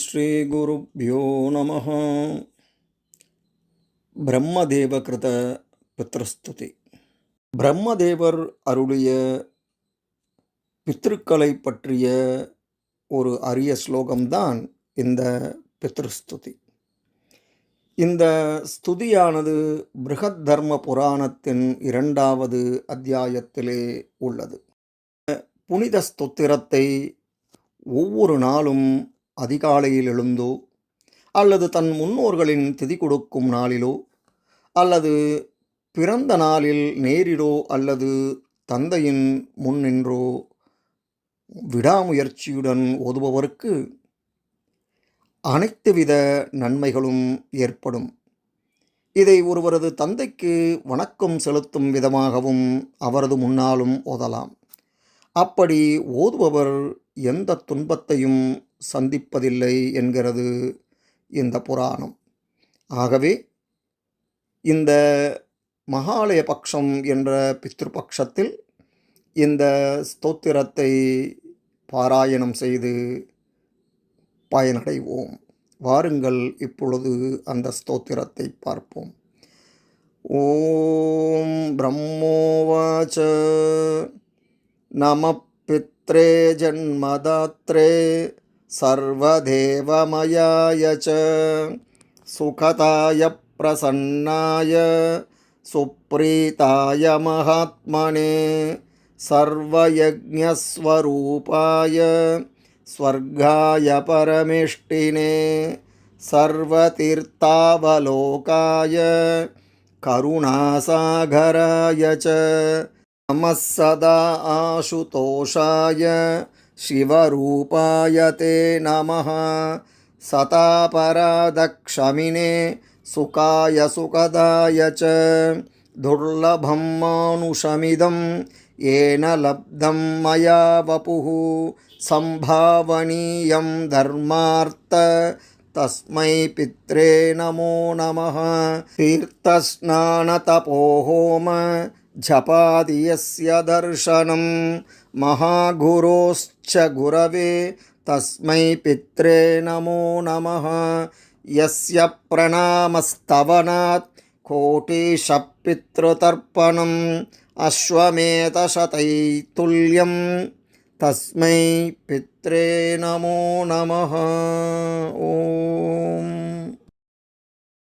श्रीगुरुभ्यो नमः. பிரம்மதேவகிருத பித்ருஸ்துதி. பிரம்மதேவர் அருளிய பித்ருக்களை பற்றிய ஒரு அரிய ஸ்லோகம்தான் இந்த பித்ருஸ்துதி. இந்த ஸ்துதியானது பிருகத் தர்ம புராணத்தின் 2வது அத்தியாயத்திலே உள்ளது. புனித ஸ்தோத்திரத்தை ஒவ்வொரு நாளும் அதிகாலையில் எழுந்தோ அல்லது தன் முன்னோர்களின் திதி கொடுக்கும் நாளிலோ அல்லது பிறந்த நாளில் நேரிலோ அல்லது தந்தையின் முன் நின்றோ விடாமுயற்சியுடன் ஓதுபவருக்கு அனைத்துவித நன்மைகளும் ஏற்படும். இதை ஒருவரது தந்தைக்கு வணக்கம் செலுத்தும் விதமாகவும் அவரது முன்னாலும் ஓதலாம். அப்படி ஓதுபவர் எந்த துன்பத்தையும் சந்திப்பதில்லை என்கிறது இந்த புராணம். ஆகவே இந்த மகாலய பட்சம் என்ற பித்ருபக்ஷத்தில் இந்த ஸ்தோத்திரத்தை பாராயணம் செய்து பயனடைவோம். வாருங்கள், இப்பொழுது அந்த ஸ்தோத்திரத்தை பார்ப்போம். ஓம் பிரம்மோவாச்ச நம பித்ரே ஜன்மதாத்ரே சர்வதேவமயாய ச சுகதாய பிரசன்னாய சுப்ரீதாய மகாத்மனே சர்வயஜ்ஞஸ்வரூபாய ஸ்வர்காய பரமேஷ்டினே சர்வதீர்த்தாவலோகாய கருணாசாகராய ச நமः சதா ஆசுதோஷாய சிவரூபாய தே நமः சதாபராதக்ஷமினே சுகாய சுகதாய ச துர்லபம் மானுஷமிதம் ஏன லப்தம் மயா வபுः சம்பாவனீயம் தர்மார்த்த தஸ்மை பித்ரே நமோ நமः. தீர்த்தஸ்நானதபோஹோம ஜபாதியஸ்ய தர்சனம் மகாகுரோஸ்ச குரவே தஸ்மை பித்ரே நமோ நமः. யஸ்ய பிரணாமஸ்தவனாத் கோட்டிஷ பித்ருதர்ப்பணம் அஸ்வமேதசதை துல்யம் தஸ்மை பித்ரே நமோ நமः. ஓம்